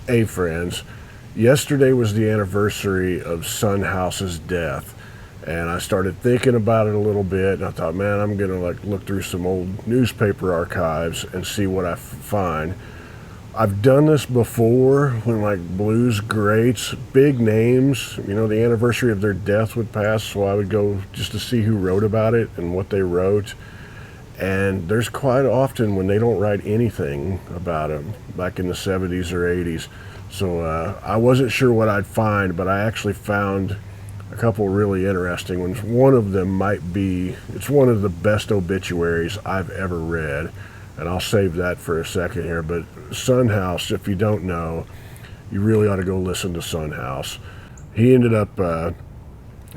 Hey friends, yesterday was the anniversary of Son House's death, and I started thinking about it a little bit, and I thought, man, I'm gonna look through some old newspaper archives and see what I find. I've done this before when blues greats, big names, the anniversary of their death would pass, so I would go just to see who wrote about it and what they wrote. And there's quite often when they don't write anything about him, back in the 70s or 80s. So I wasn't sure what I'd find, but I actually found a couple really interesting ones. One of them it's one of the best obituaries I've ever read, and I'll save that for a second here. But Son House, if you don't know, you really ought to go listen to Son House. He ended up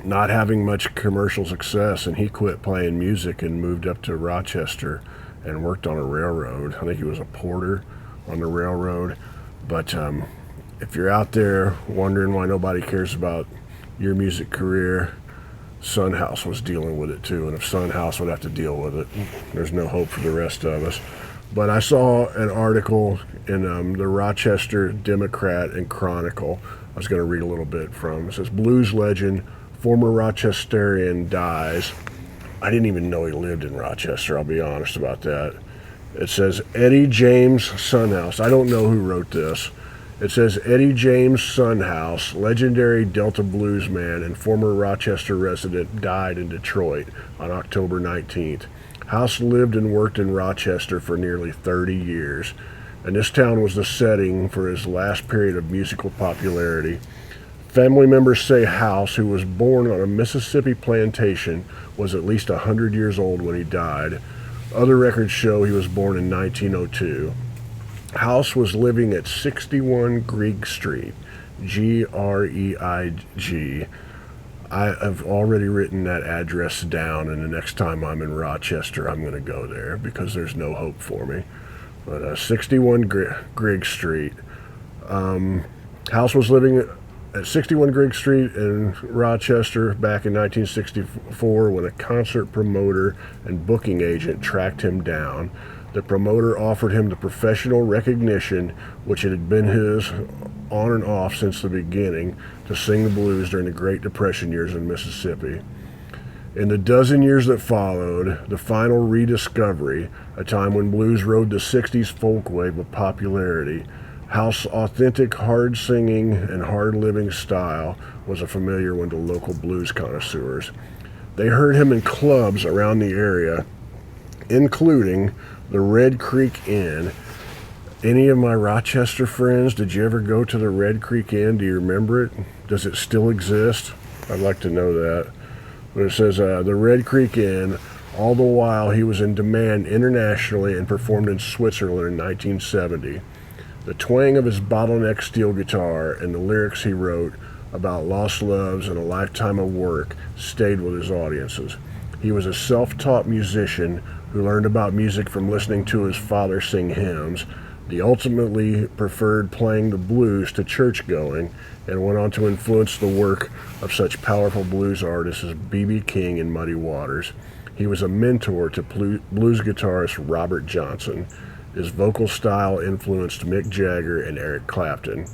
not having much commercial success, and he quit playing music and moved up to Rochester and worked on a railroad. I think he was a porter on the railroad. But if you're out there wondering why nobody cares about your music career, Son House was dealing with it too, and if Son House would have to deal with it, there's no hope for the rest of us. But I saw an article in the Rochester Democrat and Chronicle. I was going to read a little bit from. It says, blues legend, former Rochesterian dies. I didn't even know he lived in Rochester, I'll be honest about that. It says, Eddie James Son House. I don't know who wrote this. It says, Eddie James Son House, legendary Delta bluesman and former Rochester resident, died in Detroit on October 19th. House lived and worked in Rochester for nearly 30 years, and this town was the setting for his last period of musical popularity. Family members say House, who was born on a Mississippi plantation, was at least 100 years old when he died. Other records show he was born in 1902. House was living at 61 Greig Street, Greig. I have already written that address down, and the next time I'm in Rochester, I'm going to go there because there's no hope for me. But 61 Greig Street. House was living at 61 Greig Street in Rochester back in 1964 when a concert promoter and booking agent tracked him down. The promoter offered him the professional recognition, which had been his on and off since the beginning, to sing the blues during the Great Depression years in Mississippi. In the dozen years that followed, the final rediscovery, a time when blues rode the 60s folk wave of popularity, House's authentic, hard-singing and hard-living style was a familiar one to local blues connoisseurs. They heard him in clubs around the area, including the Red Creek Inn. Any of my Rochester friends, did you ever go to the Red Creek Inn? Do you remember it? Does it still exist? I'd like to know that. But it says the Red Creek Inn, all the while he was in demand internationally and performed in Switzerland in 1970. The twang of his bottleneck steel guitar and the lyrics he wrote about lost loves and a lifetime of work stayed with his audiences. He was a self-taught musician who learned about music from listening to his father sing hymns. He ultimately preferred playing the blues to church going and went on to influence the work of such powerful blues artists as B.B. King and Muddy Waters. He was a mentor to blues guitarist Robert Johnson. His vocal style influenced Mick Jagger and Eric Clapton.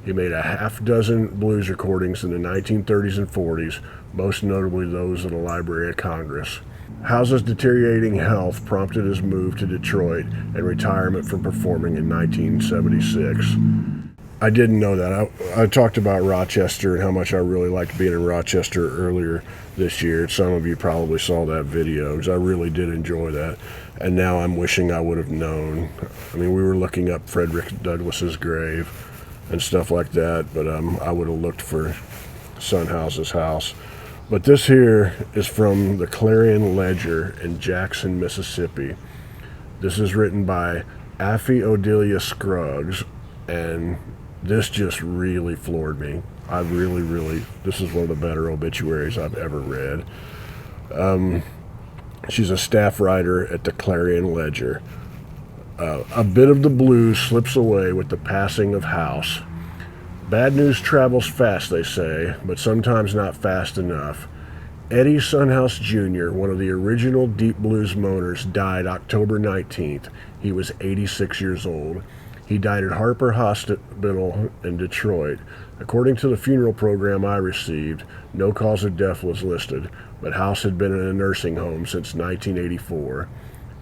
He made a half-dozen blues recordings in the 1930s and 40s, most notably those at the Library of Congress. House's deteriorating health prompted his move to Detroit and retirement from performing in 1976. I didn't know that. I talked about Rochester and how much I really liked being in Rochester earlier this year. Some of you probably saw that video because I really did enjoy that. And now I'm wishing I would have known. I mean, we were looking up Frederick Douglass's grave and stuff like that, but I would have looked for Son House's house. But this here is from the Clarion Ledger in Jackson, Mississippi. This is written by Affie Odelia Scruggs, and this just really floored me. This is one of the better obituaries I've ever read. She's a staff writer at the Clarion Ledger. A bit of the blues slips away with the passing of House. Bad news travels fast, they say, but sometimes not fast enough. Eddie Son House Jr., one of the original deep blues moaners, died October 19th. He was 86 years old. He died at Harper Hospital in Detroit. According to the funeral program I received, no cause of death was listed, but House had been in a nursing home since 1984.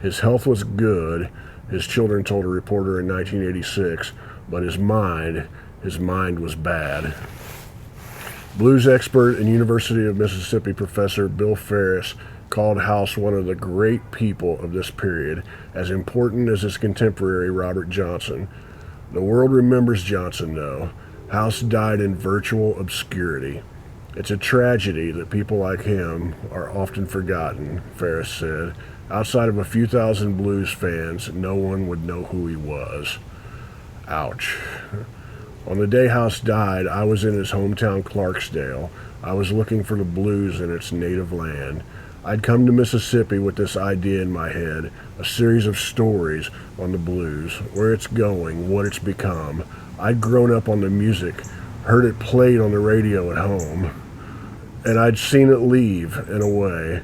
His health was good, his children told a reporter in 1986, but his mind was bad. Blues expert and University of Mississippi professor Bill Ferris called House one of the great people of this period, as important as his contemporary Robert Johnson. The world remembers Johnson, though. House died in virtual obscurity. It's a tragedy that people like him are often forgotten, Ferris said. Outside of a few thousand blues fans, no one would know who he was. Ouch. On the day House died, I was in his hometown Clarksdale. I was looking for the blues in its native land. I'd come to Mississippi with this idea in my head, a series of stories on the blues, where it's going, what it's become. I'd grown up on the music, heard it played on the radio at home, and I'd seen it leave, in a way.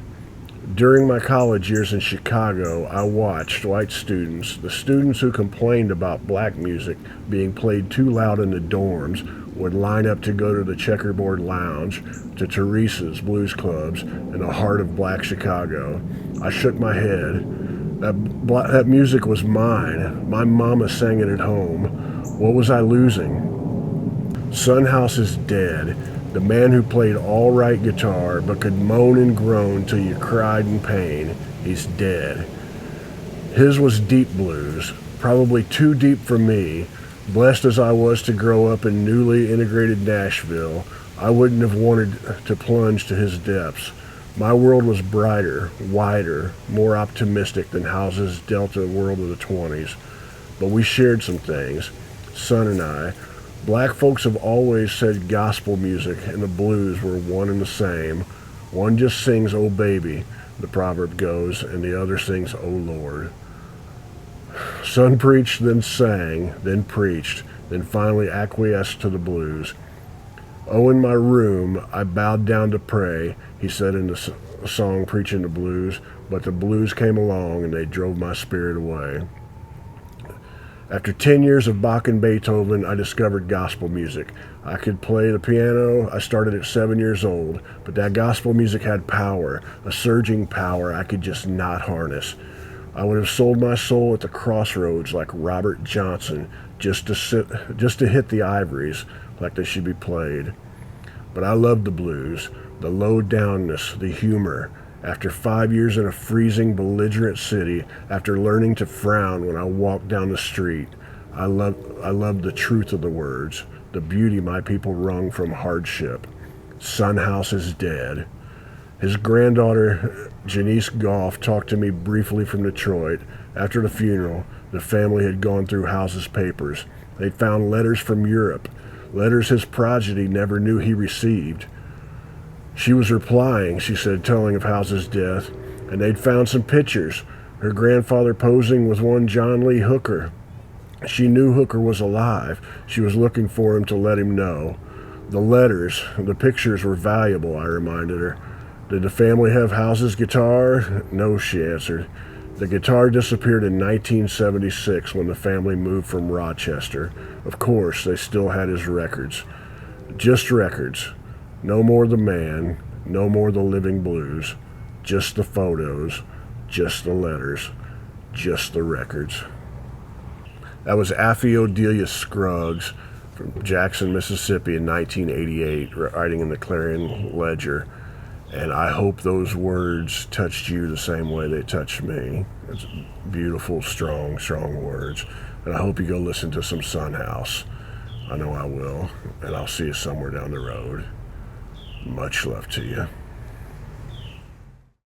During my college years in Chicago, I watched white students, the students who complained about black music being played too loud in the dorms, would line up to go to the Checkerboard Lounge, to Teresa's blues clubs in the heart of black Chicago. I shook my head. That music was mine. My mama sang it at home. What was I losing? Son House is dead. The man who played all right guitar but could moan and groan till you cried in pain, he's dead. His was deep blues, probably too deep for me. Blessed as I was to grow up in newly integrated Nashville, I wouldn't have wanted to plunge to his depths. My world was brighter, wider, more optimistic than House's Delta world of the 20s. But we shared some things, Son and I. Black folks have always said gospel music and the blues were one and the same. One just sings, "Oh baby," the proverb goes, and the other sings, "Oh Lord." Son preached, then sang, then preached, then finally acquiesced to the blues. "Oh, in my room, I bowed down to pray," he said in the song Preaching the Blues, but the blues came along and they drove my spirit away. After 10 years of Bach and Beethoven, I discovered gospel music. I could play the piano. I started at 7 years old, but that gospel music had power, a surging power I could just not harness. I would have sold my soul at the crossroads like Robert Johnson just to hit the ivories like they should be played. But I loved the blues, the low-downness, the humor. After 5 years in a freezing, belligerent city, after learning to frown when I walked down the street, I loved the truth of the words, the beauty my people wrung from hardship. Son House is dead. His granddaughter, Janice Goff, talked to me briefly from Detroit. After the funeral, the family had gone through House's papers. They'd found letters from Europe, letters his progeny never knew he received. She was replying, she said, telling of House's death, and they'd found some pictures, her grandfather posing with one John Lee Hooker. She knew Hooker was alive. She was looking for him to let him know. The letters, the pictures were valuable, I reminded her. Did the family have House's guitar? No, she answered. The guitar disappeared in 1976 when the family moved from Rochester. Of course, they still had his records. Just records. No more the man, no more the living blues, just the photos, just the letters, just the records. That was Aphiodelia Scruggs from Jackson, Mississippi in 1988, writing in the Clarion Ledger. And I hope those words touched you the same way they touched me. It's beautiful, strong, strong words. And I hope you go listen to some Son House. I know I will. And I'll see you somewhere down the road. Much love to you.